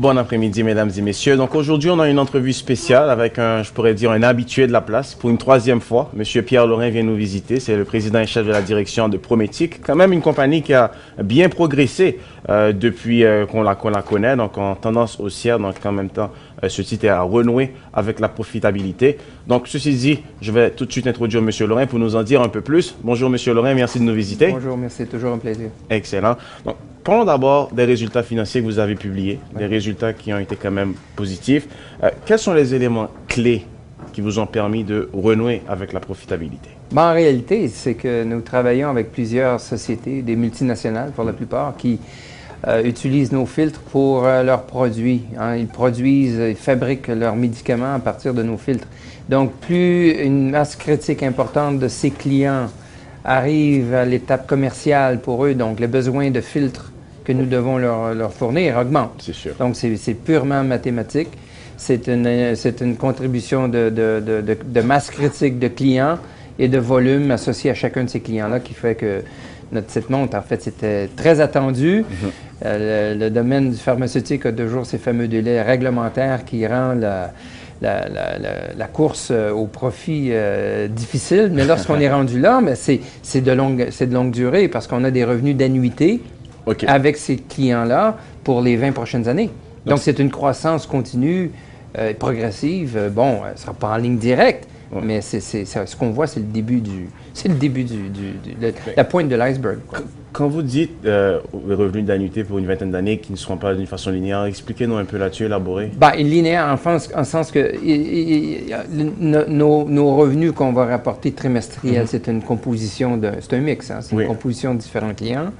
Bon après-midi, mesdames et messieurs. Donc aujourd'hui, on a une entrevue spéciale avec je pourrais dire, un habitué de la place. Pour une troisième fois, Monsieur Pierre Lorrain vient nous visiter. C'est le président et chef de la direction de Prométhique. Quand même une compagnie qui a bien progressé depuis qu'on la connaît, donc en tendance haussière. Donc en même temps, ce titre est à renouer avec la profitabilité. Donc ceci dit, je vais tout de suite introduire Monsieur Lorrain pour nous en dire un peu plus. Bonjour Monsieur Lorrain, merci de nous visiter. Bonjour, merci, toujours un plaisir. Excellent. Donc, parlons d'abord des résultats financiers que vous avez publiés, des résultats qui ont été quand même positifs. Quels sont les éléments clés qui vous ont permis de renouer avec la profitabilité? Ben, en réalité, c'est que nous travaillons avec plusieurs sociétés, des multinationales pour la plupart, qui utilisent nos filtres pour leurs produits. Hein. Ils fabriquent leurs médicaments à partir de nos filtres. Donc, plus une masse critique importante de ces clients arrive à l'étape commerciale pour eux, donc le besoin de filtres que nous devons leur fournir augmente. C'est sûr. Donc, c'est purement mathématique. C'est une contribution de masse critique de clients et de volume associé à chacun de ces clients-là qui fait que notre site monte. En fait, c'était très attendu. Le domaine du pharmaceutique a toujours ces fameux délais réglementaires qui rendent la course au profit difficile. Mais lorsqu'on est rendu là, c'est de longue durée parce qu'on a des revenus d'annuité avec ces clients-là pour les 20 prochaines années. Donc, c'est une croissance continue, progressive. Bon, ce ne sera pas en ligne directe, mais ce qu'on voit, c'est le début la pointe de l'iceberg. Quand vous dites revenus d'annuité pour une vingtaine d'années qui ne seront pas d'une façon linéaire, expliquez-nous un peu là-dessus, élaborez. Ben, linéaire en sens que nos revenus qu'on va rapporter trimestriels, c'est une composition c'est un mix, hein, c'est une composition de différents clients.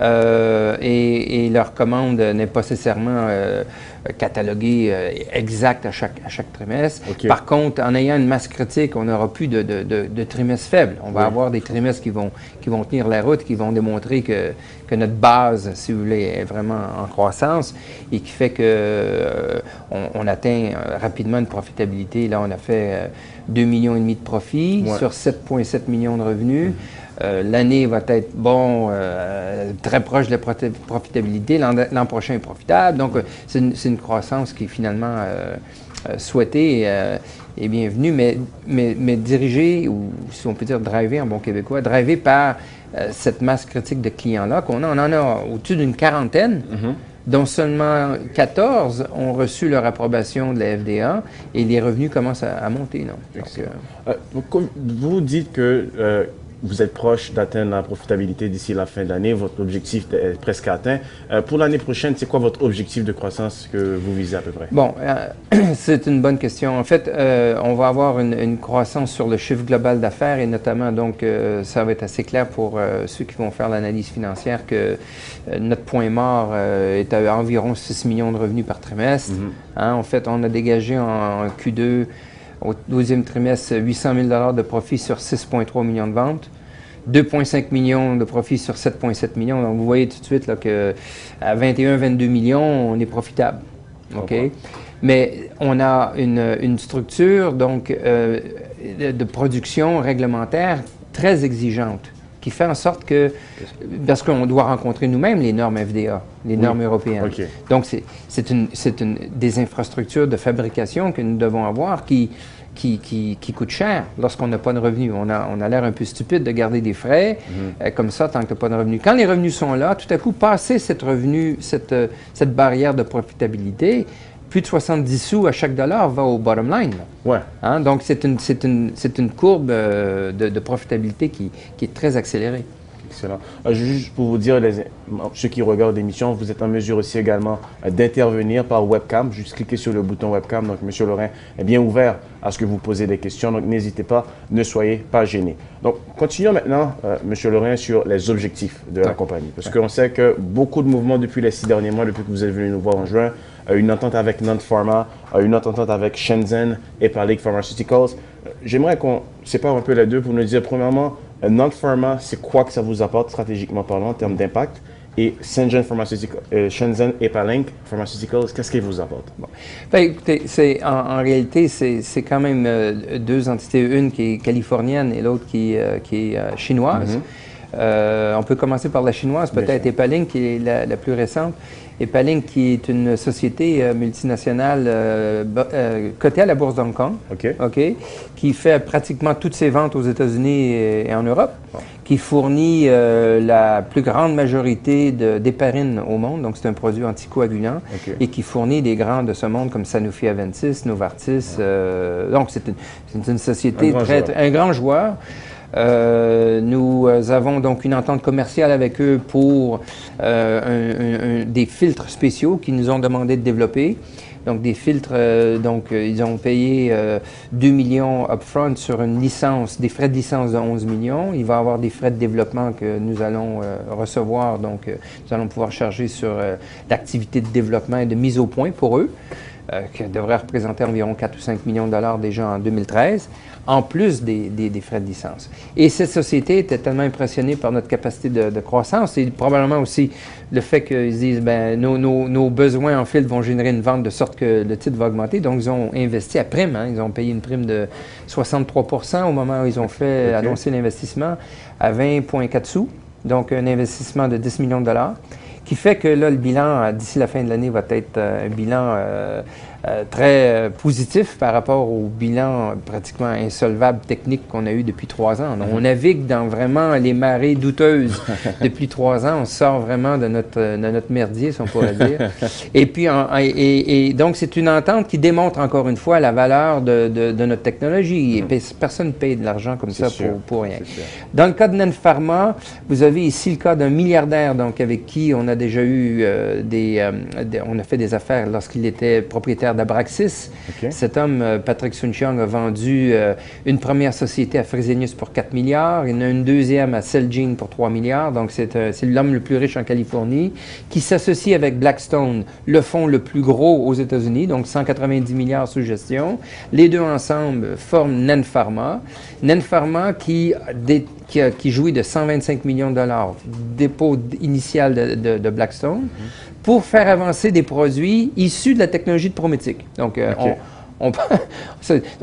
Et leur commande n'est pas nécessairement cataloguée exacte à chaque trimestre. Par contre, en ayant une masse critique, on n'aura plus de trimestres faibles. On va avoir des trimestres qui vont tenir la route, qui vont démontrer que notre base, si vous voulez, est vraiment en croissance et qui fait que on atteint rapidement une profitabilité. Là, on a fait 2,5 millions de profit sur 7,7 millions de revenus. L'année va être, très proche de la profitabilité. L'an prochain est profitable. Donc, c'est une croissance qui est finalement souhaitée et bienvenue, mais dirigée, ou si on peut dire drivée en bon québécois, drivée par cette masse critique de clients-là qu'on a. On en a au-dessus d'une quarantaine, dont seulement 14 ont reçu leur approbation de la FDA et les revenus commencent à monter. Donc, vous dites que vous êtes proche d'atteindre la profitabilité d'ici la fin de l'année. Votre objectif est presque atteint. Pour l'année prochaine, c'est quoi votre objectif de croissance que vous visez à peu près? Bon, c'est une bonne question. En fait, on va avoir une croissance sur le chiffre global d'affaires et notamment, donc, ça va être assez clair pour ceux qui vont faire l'analyse financière que notre point mort est à environ 6 millions de revenus par trimestre. Hein, en fait, on a dégagé en Q2 au 12e trimestre, 800 000 de profit sur 6,3 millions de ventes, 2,5 millions de profit sur 7,7 millions. Donc, vous voyez tout de suite là, qu'à 21-22 millions, on est profitable. Mais on a une structure donc, de production réglementaire très exigeante qui fait en sorte que, parce qu'on doit rencontrer nous-mêmes les normes FDA, les normes européennes. Donc, c'est des infrastructures de fabrication que nous devons avoir qui coûtent cher lorsqu'on n'a pas de revenus. On a l'air un peu stupide de garder des frais comme ça tant que tu n'as pas de revenus. Quand les revenus sont là, tout à coup, passer cette barrière de profitabilité, plus de 70 sous à chaque dollar va au bottom line. Hein? Donc, c'est une courbe de profitabilité qui est très accélérée. Excellent. Juste pour vous dire, ceux qui regardent l'émission, vous êtes en mesure aussi également d'intervenir par webcam. Juste cliquez sur le bouton webcam. Donc, M. Lorrain est bien ouvert à ce que vous posez des questions. Donc, n'hésitez pas, ne soyez pas gênés. Donc, continuons maintenant, M. Lorrain, sur les objectifs de la compagnie. Parce qu'on sait que beaucoup de mouvements depuis les 6 derniers mois, depuis que vous êtes venu nous voir en juin, une entente avec Non-Pharma, une entente avec Shenzhen et Palik Pharmaceuticals. J'aimerais qu'on sépare un peu les deux pour nous dire, premièrement, Non-Pharma, c'est quoi que ça vous apporte stratégiquement parlant en termes d'impact? Et Shenzhen et Palik Pharmaceuticals, qu'est-ce qu'ils vous apportent? Ben, écoutez, en réalité, c'est quand même deux entités, une qui est californienne et l'autre qui est chinoise. On peut commencer par la chinoise, peut-être Epaling, qui est la plus récente. Epalink, qui est une société multinationale cotée à la Bourse d'Hong Kong, qui fait pratiquement toutes ses ventes aux États-Unis et en Europe, qui fournit la plus grande majorité d'héparine au monde, donc c'est un produit anticoagulant, et qui fournit des grands de ce monde comme Sanofi Aventis, Novartis. Donc c'est une société un grand joueur. Nous avons donc une entente commerciale avec eux pour des filtres spéciaux qu'ils nous ont demandé de développer. Donc des filtres, ils ont payé 2 millions upfront sur une licence, des frais de licence de 11 millions. Il va y avoir des frais de développement que nous allons recevoir, donc nous allons pouvoir charger sur l'activité de développement et de mise au point pour eux, qui devrait représenter environ 4 ou 5 millions de dollars déjà en 2013, en plus des frais de licence. Et cette société était tellement impressionnée par notre capacité de croissance et probablement aussi le fait qu'ils disent, ben, nos besoins en filtre vont générer une vente de sorte que le titre va augmenter. Donc, ils ont investi à prime. Hein, ils ont payé une prime de 63% au moment où ils ont fait annoncer l'investissement à 20,4 sous. Donc, un investissement de 10 millions de dollars. Qui fait que là, le bilan, d'ici la fin de l'année, va être un bilan très positif par rapport au bilan pratiquement insolvable technique qu'on a eu depuis 3 ans. Donc, on navigue dans vraiment les marées douteuses depuis 3 ans. On sort vraiment de notre merdier, si on pourrait dire. Et puis, donc, c'est une entente qui démontre encore une fois la valeur de notre technologie. Et personne ne paye de l'argent comme ça pour rien. Dans le cas de Nen Pharma, vous avez ici le cas d'un milliardaire donc, avec qui on a déjà eu on a fait des affaires lorsqu'il était propriétaire d'Abraxis. Cet homme, Patrick Soon-Shiong, a vendu une première société à Fresenius pour 4 milliards, il y en a une deuxième à Celgene pour 3 milliards, donc c'est l'homme le plus riche en Californie, qui s'associe avec Blackstone, le fonds le plus gros aux États-Unis, donc 190 milliards sous gestion. Les deux ensemble forment Nen Pharma. Nen Pharma qui jouit de 125 millions de dollars, dépôt initial de Blackstone, pour faire avancer des produits issus de la technologie de Prométhik. Donc, donc,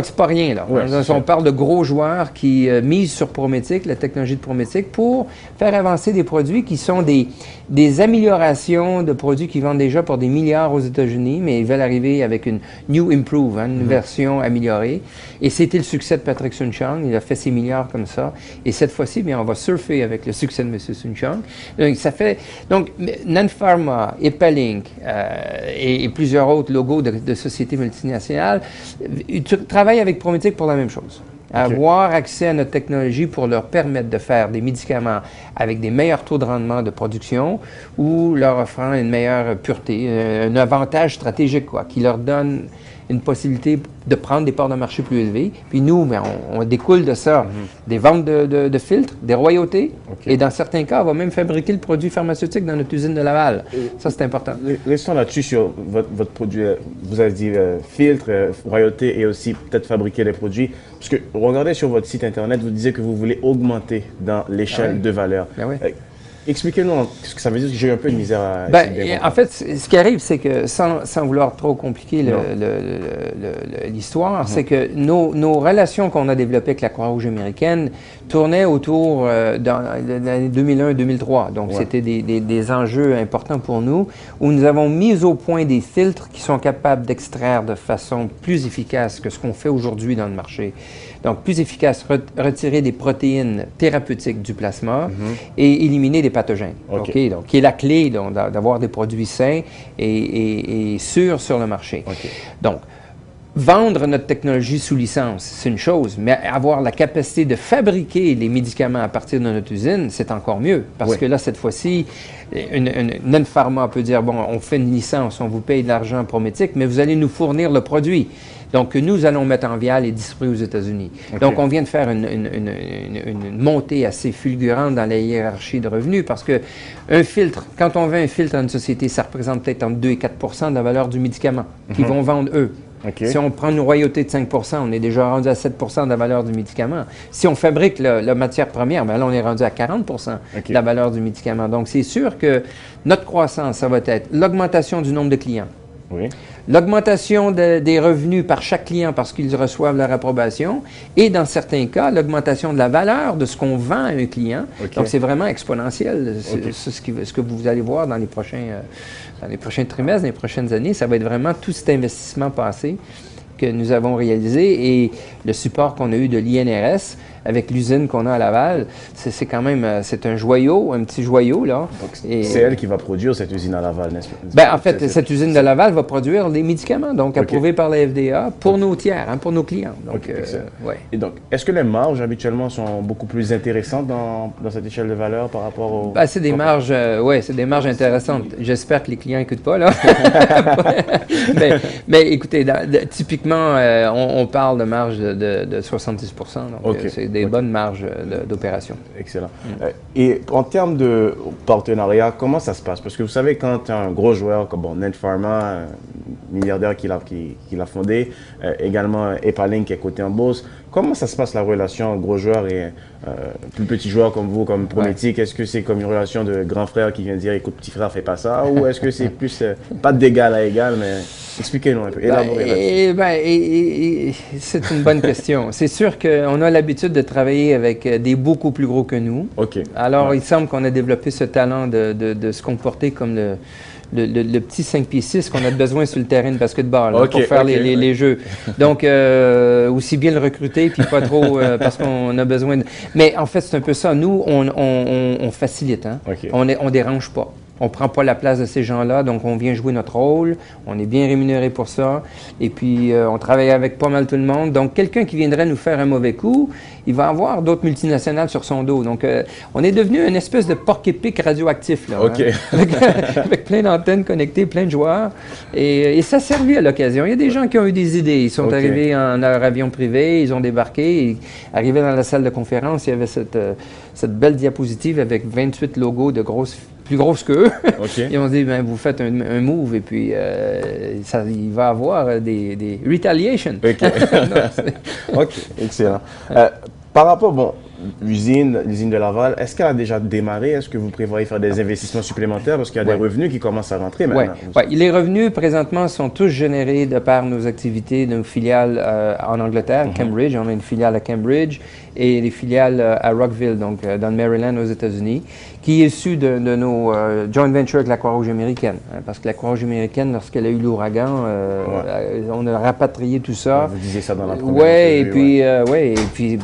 c'est pas rien, là. On parle de gros joueurs qui misent sur Prométhik, la technologie de Prométhik, pour faire avancer des produits qui sont des améliorations de produits qui vendent déjà pour des milliards aux États-Unis, mais ils veulent arriver avec une New Improve, une version améliorée. Et c'était le succès de Patrick Soon-Shiong. Il a fait ses milliards comme ça. Et cette fois-ci, bien, on va surfer avec le succès de M. Soon-Shiong. Donc, Nen Pharma, Epalink et plusieurs autres logos de sociétés multinationales travaillent avec Prométhik pour la même chose. Avoir accès à notre technologie pour leur permettre de faire des médicaments avec des meilleurs taux de rendement de production ou leur offrant une meilleure pureté, un avantage stratégique, qui leur donne une possibilité de prendre des parts de marché plus élevées. Puis nous, on découle de ça des ventes de filtres, des royautés, et dans certains cas, on va même fabriquer le produit pharmaceutique dans notre usine de Laval. Ça, c'est important. Restons là-dessus sur votre produit. Vous avez dit filtres, royautés et aussi peut-être fabriquer les produits. Parce que regardez sur votre site Internet, vous disiez que vous voulez augmenter dans l'échelle de valeur. Expliquez-nous ce que ça veut dire, que j'ai eu un peu de misère à en fait, ce qui arrive, c'est que, sans vouloir trop compliquer l'histoire, c'est que nos relations qu'on a développées avec la Croix-Rouge américaine tournaient autour dans l'année 2001-2003. Donc, c'était des enjeux importants pour nous, où nous avons mis au point des filtres qui sont capables d'extraire de façon plus efficace que ce qu'on fait aujourd'hui dans le marché. Donc, plus efficace, retirer des protéines thérapeutiques du plasma et éliminer des pathogènes. Donc, qui est la clé d'avoir des produits sains et sûrs sur le marché. Donc, vendre notre technologie sous licence, c'est une chose, mais avoir la capacité de fabriquer les médicaments à partir de notre usine, c'est encore mieux. Parce que là, cette fois-ci, Nen Pharma peut dire, bon, on fait une licence, on vous paye de l'argent Prométhik, mais vous allez nous fournir le produit. Donc, nous allons mettre en vial et distribuer aux États-Unis. Donc, on vient de faire une montée assez fulgurante dans la hiérarchie de revenus parce que un filtre, quand on vend un filtre à une société, ça représente peut-être entre 2 et 4 de la valeur du médicament qu'ils vont vendre eux. Si on prend une royauté de 5 on est déjà rendu à 7 de la valeur du médicament. Si on fabrique la matière première, bien là, on est rendu à 40 de la valeur du médicament. Donc, c'est sûr que notre croissance, ça va être l'augmentation du nombre de clients. Oui. L'augmentation des revenus par chaque client parce qu'ils reçoivent leur approbation et dans certains cas, l'augmentation de la valeur de ce qu'on vend à un client. Okay. Donc, c'est vraiment exponentiel. Okay. Ce que vous allez voir dans les prochains trimestres, dans les prochaines années, ça va être vraiment tout cet investissement passé que nous avons réalisé et le support qu'on a eu de l'INRS avec l'usine qu'on a à Laval, c'est quand même, c'est un joyau, un petit joyau, là. C'est elle qui va produire cette usine à Laval, n'est-ce pas? Ben, en fait, cette usine de Laval va produire des médicaments, donc approuvés par la FDA pour nos tiers, hein, pour nos clients. Donc, ouais. Et donc, est-ce que les marges, habituellement, sont beaucoup plus intéressantes dans cette échelle de valeur par rapport au... Ben, c'est des marges, c'est des marges intéressantes. J'espère que les clients n'écoutent pas, là. mais écoutez, typiquement, on parle de marge de 70 donc c'est des bonnes marges d'opération. Excellent. Et en termes de partenariat, comment ça se passe? Parce que vous savez, quand tu as un gros joueur comme Ned Pharma, un milliardaire qui l'a fondé, également Epaline qui est coté en bourse, comment ça se passe la relation gros joueur et plus petit joueur comme vous, comme Prométhique? Est-ce que c'est comme une relation de grand frère qui vient dire écoute petit frère fais pas ça, ou est-ce que c'est plus pas d'égal à égal, mais expliquez-nous un peu, élaborez là-dessus. C'est une bonne question. C'est sûr qu'on a l'habitude de travailler avec des beaucoup plus gros que nous. Alors il semble qu'on a développé ce talent de se comporter comme le petit 5 pieds 6 qu'on a besoin sur le terrain de basketball pour faire les jeux. Donc, aussi bien le recruter, puis pas trop, parce qu'on a besoin de... Mais en fait, c'est un peu ça. Nous, on facilite. Hein? On dérange pas. On ne prend pas la place de ces gens-là, donc on vient jouer notre rôle. On est bien rémunéré pour ça. Et puis, on travaille avec pas mal tout le monde. Donc, quelqu'un qui viendrait nous faire un mauvais coup, il va avoir d'autres multinationales sur son dos. Donc, on est devenu une espèce de porc-épic radioactif, là, hein? avec plein d'antennes connectées, plein de joueurs. Et ça servait à l'occasion. Il y a des gens qui ont eu des idées. Ils sont arrivés en leur avion privé, ils ont débarqué. Arrivés dans la salle de conférence, il y avait cette belle diapositive avec 28 logos de plus grosses qu'eux. Et on se dit, ben, vous faites un move et puis il va avoir des retaliations. Excellent. Par rapport, l'usine de Laval, est-ce qu'elle a déjà démarré? Est-ce que vous prévoyez faire des investissements supplémentaires? Parce qu'il y a des revenus qui commencent à rentrer maintenant. Les revenus, présentement, sont tous générés de par nos activités, nos filiales en Angleterre, Cambridge. On a une filiale à Cambridge et des filiales à Rockville, donc dans le Maryland, aux États-Unis, qui est issue de nos joint ventures avec la Croix-Rouge américaine. Hein, parce que la Croix-Rouge américaine, lorsqu'elle a eu l'ouragan, on a rapatrié tout ça. Vous disiez ça dans la première entrevue. Et puis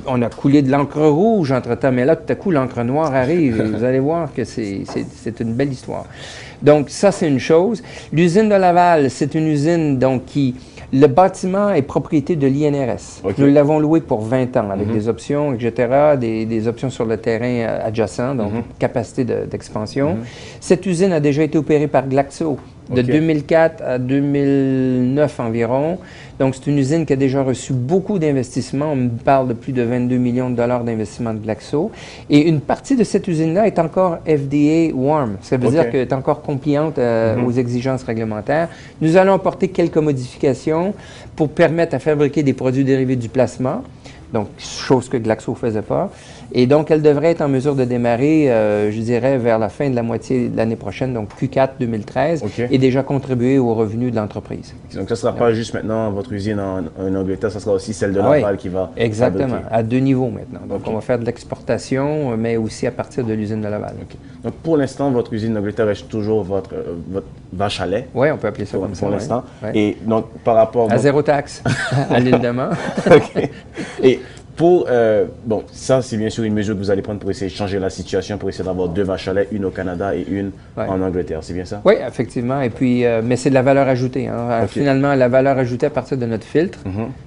on a coulé de l'encre rouge entre-temps, mais là, tout à coup, l'encre noire arrive. Et vous allez voir que c'est une belle histoire. Donc, ça, c'est une chose. L'usine de Laval, c'est une usine donc le bâtiment est propriété de l'INRS. Nous l'avons loué pour 20 ans avec des options, etc., des options sur le terrain adjacent, donc capacité d'expansion. Cette usine a déjà été opérée par Glaxo de 2004 à 2009 environ. Donc, c'est une usine qui a déjà reçu beaucoup d'investissements. On parle de plus de 22 millions de dollars d'investissement de Glaxo. Et une partie de cette usine-là est encore FDA warm. Ça veut dire qu'elle est encore compliante aux exigences réglementaires. Nous allons apporter quelques modifications pour permettre à fabriquer des produits dérivés du plasma. Donc, chose que Glaxo ne faisait pas. Et donc, elle devrait être en mesure de démarrer, je dirais, vers la fin de la moitié de l'année prochaine, donc Q4 2013, et déjà contribuer aux revenus de l'entreprise. Donc, ça ne sera pas juste maintenant votre usine en Angleterre, ça sera aussi celle de Laval qui va exactement, fabriquer. À 2 niveaux maintenant. Donc, on va faire de l'exportation, mais aussi à partir de l'usine de Laval. Donc, pour l'instant, votre usine d'Angleterre est toujours votre vache à lait. Oui, on peut appeler ça comme ça. Pour l'instant. Et donc, par rapport... À zéro taxe, à l'île de Man. Et pour, ça, c'est bien sûr une mesure que vous allez prendre pour essayer de changer la situation, pour essayer d'avoir 2 vaches à lait, une au Canada et une en Angleterre. C'est bien ça? Oui, effectivement. Et puis, mais c'est de la valeur ajoutée. Hein. Finalement, la valeur ajoutée à partir de notre filtre.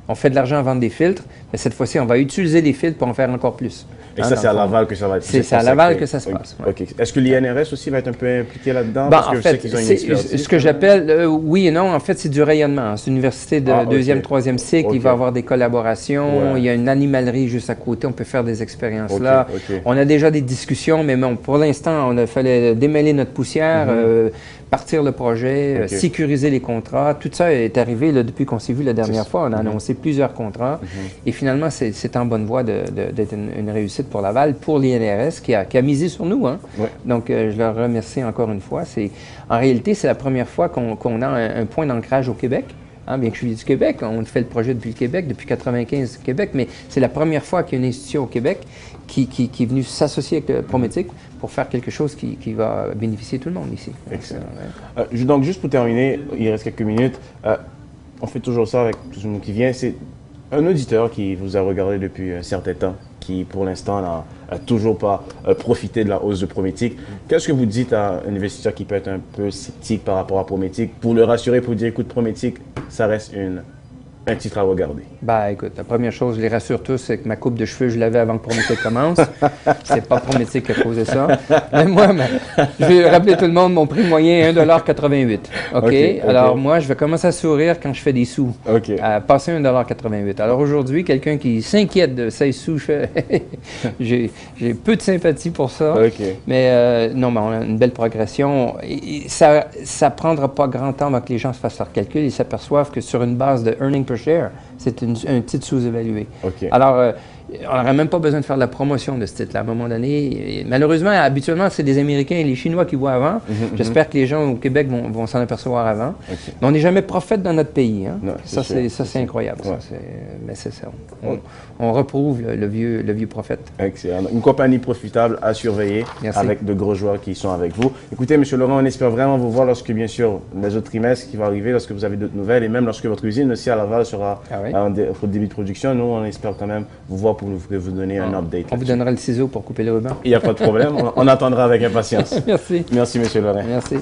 On fait de l'argent à vendre des filtres, mais cette fois-ci, on va utiliser les filtres pour en faire encore plus. Et ça, c'est à Laval que ça va être. C'est à Laval que ça se passe. Est-ce que l'INRS aussi va être un peu impliqué là-dedans? En fait, ce que j'appelle, oui et non, en fait, c'est du rayonnement. C'est une université de deuxième, troisième cycle. Il va y avoir des collaborations. Il y a une animalerie juste à côté. On peut faire des expériences là. On a déjà des discussions, mais bon, pour l'instant, il fallait démêler notre poussière, partir le projet, sécuriser les contrats. Tout ça est arrivé là, depuis qu'on s'est vu la dernière fois. On a annoncé plusieurs contrats. Et finalement, c'est en bonne voie d'être une réussite pour Laval, pour l'INRS qui a misé sur nous. Hein. Donc, je leur remercie encore une fois. En réalité, c'est la première fois qu'on a un point d'ancrage au Québec. Hein, bien que je suis du Québec, on fait le projet depuis le Québec, depuis 1995 au Québec, mais c'est la première fois qu'il y a une institution au Québec qui est venue s'associer avec Prométique pour faire quelque chose qui va bénéficier tout le monde ici. Excellent. Donc, juste pour terminer, il reste quelques minutes. On fait toujours ça avec tout le monde qui vient. C'est un auditeur qui vous a regardé depuis un certain temps, qui pour l'instant n'a toujours pas profité de la hausse de Prométique. Qu'est-ce que vous dites à un investisseur qui peut être un peu sceptique par rapport à Prométique pour le rassurer, pour dire écoute, Prométique, ça reste un titre à regarder? Ben, écoute, la première chose, je les rassure tous, c'est que ma coupe de cheveux, je l'avais avant que Prométique commence. C'est pas Prométique qui a causé ça. Mais moi, je vais rappeler tout le monde, mon prix moyen est 1,88 $. OK? Alors, moi, je vais commencer à sourire quand je fais des sous. À passer 1,88 $. Alors, aujourd'hui, quelqu'un qui s'inquiète de 16 sous, j'ai peu de sympathie pour ça. Mais non, mais on a une belle progression. Et ça prendra pas grand temps avant que les gens se fassent leur calcul et s'aperçoivent que sur une base de earning per share, c'est un titre sous-évalué. Alors, on n'aurait même pas besoin de faire de la promotion de ce titre-là à un moment donné. Et malheureusement, habituellement, c'est les Américains et les Chinois qui voient avant. J'espère que les gens au Québec vont s'en apercevoir avant. Mais on n'est jamais prophète dans notre pays. Hein? Non, ça, c'est incroyable. Mais c'est ça. On reprouve le vieux prophète. Excellent. Une compagnie profitable à surveiller avec de gros joueurs qui sont avec vous. Écoutez, M. Laurent, on espère vraiment vous voir lorsque, bien sûr, les autres trimestres qui vont arriver, lorsque vous avez d'autres nouvelles et même lorsque votre usine aussi à Laval sera en début de production. Nous, on espère quand même vous voir pour vous donner un update. On vous donnera le ciseau pour couper le ruban. Il n'y a pas de problème. On attendra avec impatience. Merci. Merci, M. Laurent. Merci.